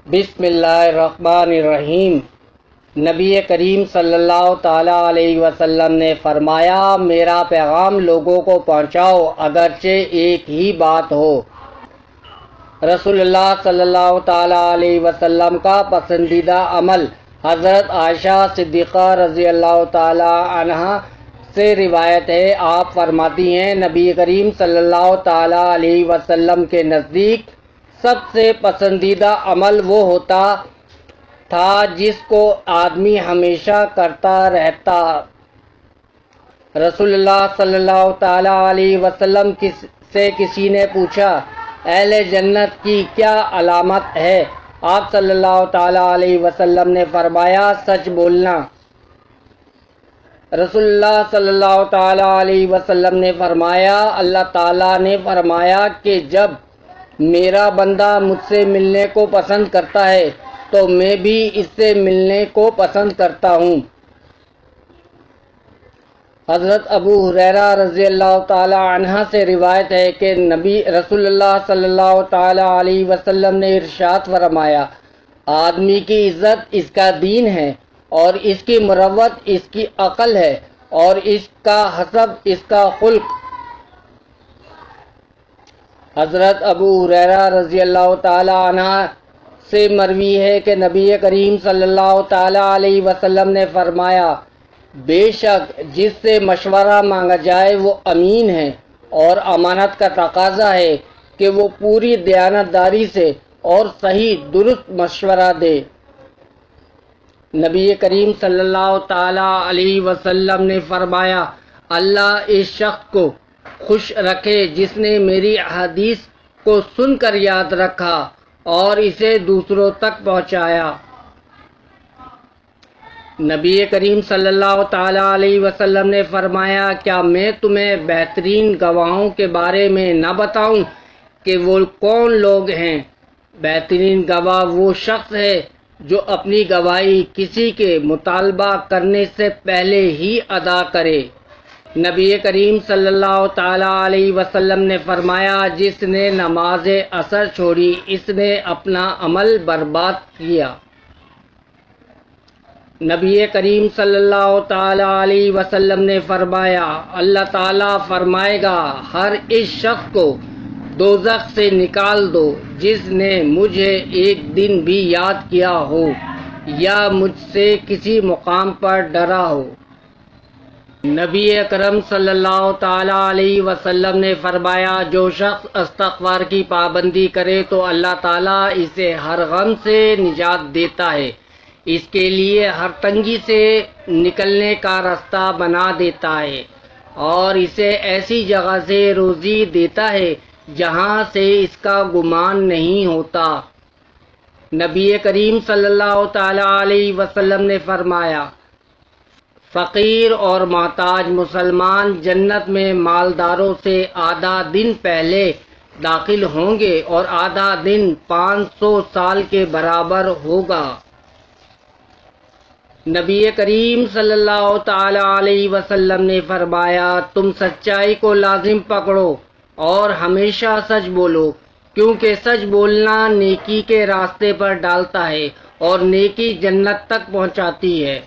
بسم اللہ الرحمن الرحیم۔ نبی کریم صلی اللہ تعالیٰ علیہ وسلم نے فرمایا، میرا پیغام لوگوں کو پہنچاؤ اگرچہ ایک ہی بات ہو۔ رسول اللہ صلی اللہ تعالیٰ علیہ وسلم کا پسندیدہ عمل۔ حضرت عائشہ صدیقہ رضی اللہ تعالیٰ عنہا سے روایت ہے، آپ فرماتی ہیں، نبی کریم صلی اللہ تعالیٰ علیہ وسلم کے نزدیک سب سے پسندیدہ عمل وہ ہوتا تھا جس کو آدمی ہمیشہ کرتا رہتا۔ رسول اللہ صلی اللہ تعالیٰ علیہ وسلم سے کسی نے پوچھا، اہل جنت کی کیا علامت ہے؟ آپ صلی اللہ تعالیٰ علیہ وسلم نے فرمایا، سچ بولنا۔ رسول اللہ صلی اللہ تعالیٰ علیہ وسلم نے فرمایا، اللہ تعالیٰ نے فرمایا کہ جب میرا بندہ مجھ سے ملنے کو پسند کرتا ہے تو میں بھی اس سے ملنے کو پسند کرتا ہوں۔ حضرت ابو ہریرہ رضی اللہ تعالی عنہ سے روایت ہے کہ رسول اللہ صلی اللہ تعالی علیہ وسلم نے ارشاد فرمایا، آدمی کی عزت اس کا دین ہے، اور اس کی مروت اس کی عقل ہے، اور اس کا حسب اس کا خلق۔ حضرت ابو ہریرہ رضی اللہ تعالی عنہ سے مروی ہے کہ نبی کریم صلی اللہ تعالی علیہ وسلم نے فرمایا، بے شک جس سے مشورہ مانگا جائے وہ امین ہے، اور امانت کا تقاضا ہے کہ وہ پوری دیانتداری سے اور صحیح درست مشورہ دے۔ نبی کریم صلی اللہ تعالی علیہ وسلم نے فرمایا، اللہ اس شخص کو خوش رکھے جس نے میری حدیث کو سن کر یاد رکھا اور اسے دوسروں تک پہنچایا۔ نبی کریم صلی اللہ تعالی علیہ وسلم نے فرمایا، کیا میں تمہیں بہترین گواہوں کے بارے میں نہ بتاؤں کہ وہ کون لوگ ہیں؟ بہترین گواہ وہ شخص ہے جو اپنی گواہی کسی کے مطالبہ کرنے سے پہلے ہی ادا کرے۔ نبی کریم صلی اللہ تعالی علیہ وسلم نے فرمایا، جس نے نماز عصر چھوڑی اس نے اپنا عمل برباد کیا۔ نبی کریم صلی اللہ تعالی علیہ وسلم نے فرمایا، اللہ تعالیٰ فرمائے گا، ہر اس شخص کو دوزخ سے نکال دو جس نے مجھے ایک دن بھی یاد کیا ہو یا مجھ سے کسی مقام پر ڈرا ہو۔ نبی اکرم صلی اللہ تعالی علیہ وسلم نے فرمایا، جو شخص استغفار کی پابندی کرے تو اللہ تعالیٰ اسے ہر غم سے نجات دیتا ہے، اس کے لیے ہر تنگی سے نکلنے کا راستہ بنا دیتا ہے، اور اسے ایسی جگہ سے روزی دیتا ہے جہاں سے اس کا گمان نہیں ہوتا۔ نبی کریم صلی اللہ تعالی علیہ وسلم نے فرمایا، فقیر اور محتاج مسلمان جنت میں مالداروں سے آدھا دن پہلے داخل ہوں گے اور آدھا دن 500 سال کے برابر ہوگا۔ نبی کریم صلی اللہ تعالی علیہ وسلم نے فرمایا، تم سچائی کو لازم پکڑو اور ہمیشہ سچ بولو، کیونکہ سچ بولنا نیکی کے راستے پر ڈالتا ہے اور نیکی جنت تک پہنچاتی ہے۔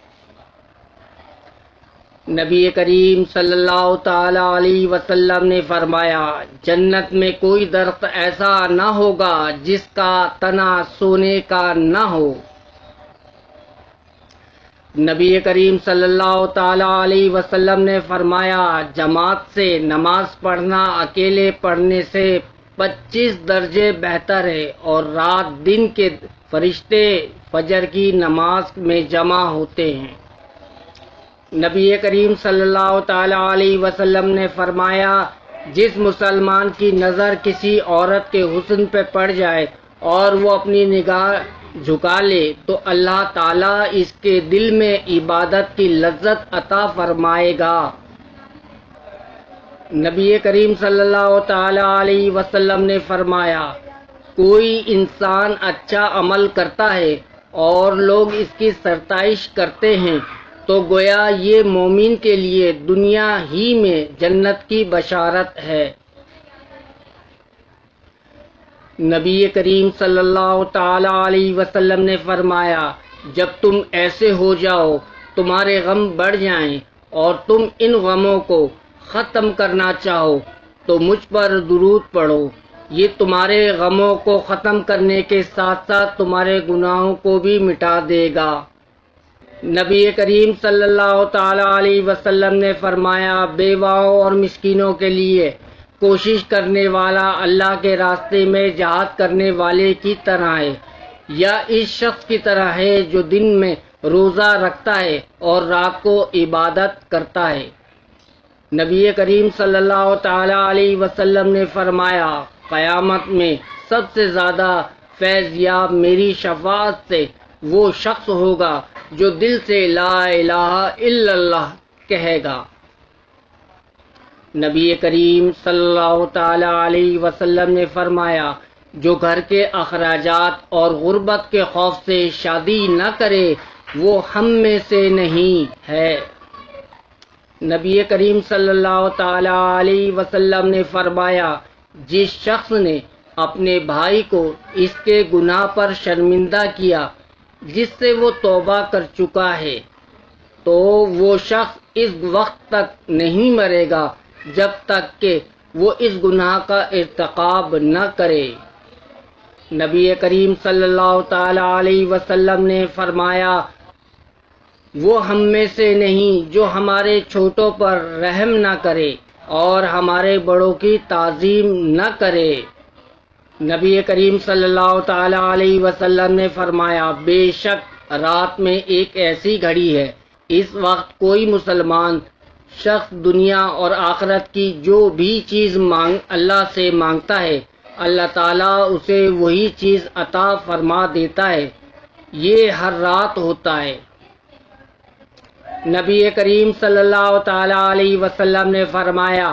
نبی کریم صلی اللہ تعالی علیہ وسلم نے فرمایا، جنت میں کوئی درخت ایسا نہ ہوگا جس کا تنا سونے کا نہ ہو۔ نبی کریم صلی اللہ تعالی علیہ وسلم نے فرمایا، جماعت سے نماز پڑھنا اکیلے پڑھنے سے 25 درجے بہتر ہے، اور رات دن کے فرشتے فجر کی نماز میں جمع ہوتے ہیں۔ نبی کریم صلی اللہ تعالی علیہ وسلم نے فرمایا، جس مسلمان کی نظر کسی عورت کے حسن پہ پڑ جائے اور وہ اپنی نگاہ جھکا لے تو اللہ تعالیٰ اس کے دل میں عبادت کی لذت عطا فرمائے گا۔ نبی کریم صلی اللہ تعالی علیہ وسلم نے فرمایا، کوئی انسان اچھا عمل کرتا ہے اور لوگ اس کی ستائش کرتے ہیں تو گویا یہ مومن کے لیے دنیا ہی میں جنت کی بشارت ہے۔ نبی کریم صلی اللہ تعالی علیہ وسلم نے فرمایا، جب تم ایسے ہو جاؤ، تمہارے غم بڑھ جائیں اور تم ان غموں کو ختم کرنا چاہو تو مجھ پر درود پڑھو، یہ تمہارے غموں کو ختم کرنے کے ساتھ ساتھ تمہارے گناہوں کو بھی مٹا دے گا۔ نبی کریم صلی اللہ تعالی علیہ وسلم نے فرمایا، بیواؤں اور مسکینوں کے لیے کوشش کرنے والا اللہ کے راستے میں جہاد کرنے والے کی طرح ہے، یا اس شخص کی طرح ہے جو دن میں روزہ رکھتا ہے اور رات کو عبادت کرتا ہے۔ نبی کریم صلی اللہ تعالی علیہ وسلم نے فرمایا، قیامت میں سب سے زیادہ فیض یاب میری شفاعت سے وہ شخص ہوگا جو دل سے لا الہ الا اللہ کہے گا۔ نبی کریم صلی اللہ تعالی علیہ وسلم نے فرمایا، جو گھر کے اخراجات اور غربت کے خوف سے شادی نہ کرے وہ ہم میں سے نہیں ہے۔ نبی کریم صلی اللہ تعالی علیہ وسلم نے فرمایا، جس شخص نے اپنے بھائی کو اس کے گناہ پر شرمندہ کیا جس سے وہ توبہ کر چکا ہے، تو وہ شخص اس وقت تک نہیں مرے گا جب تک کہ وہ اس گناہ کا ارتکاب نہ کرے۔ نبی کریم صلی اللہ تعالی علیہ وسلم نے فرمایا، وہ ہم میں سے نہیں جو ہمارے چھوٹوں پر رحم نہ کرے اور ہمارے بڑوں کی تعظیم نہ کرے۔ نبی کریم صلی اللہ تعالی علیہ وسلم نے فرمایا، بے شک رات میں ایک ایسی گھڑی ہے، اس وقت کوئی مسلمان شخص دنیا اور آخرت کی جو بھی چیز اللہ سے مانگتا ہے، اللہ تعالیٰ اسے وہی چیز عطا فرما دیتا ہے۔ یہ ہر رات ہوتا ہے۔ نبی کریم صلی اللہ تعالی علیہ وسلم نے فرمایا،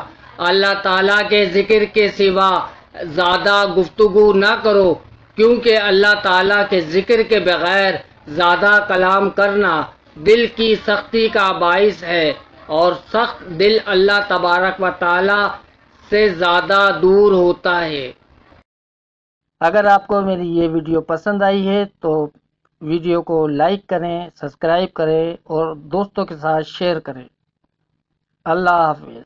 اللہ تعالیٰ کے ذکر کے سوا زیادہ گفتگو نہ کرو، کیونکہ اللہ تعالیٰ کے ذکر کے بغیر زیادہ کلام کرنا دل کی سختی کا باعث ہے، اور سخت دل اللہ تبارک و تعالی سے زیادہ دور ہوتا ہے۔ اگر آپ کو میری یہ ویڈیو پسند آئی ہے تو ویڈیو کو لائک کریں، سبسکرائب کریں اور دوستوں کے ساتھ شیئر کریں۔ اللہ حافظ۔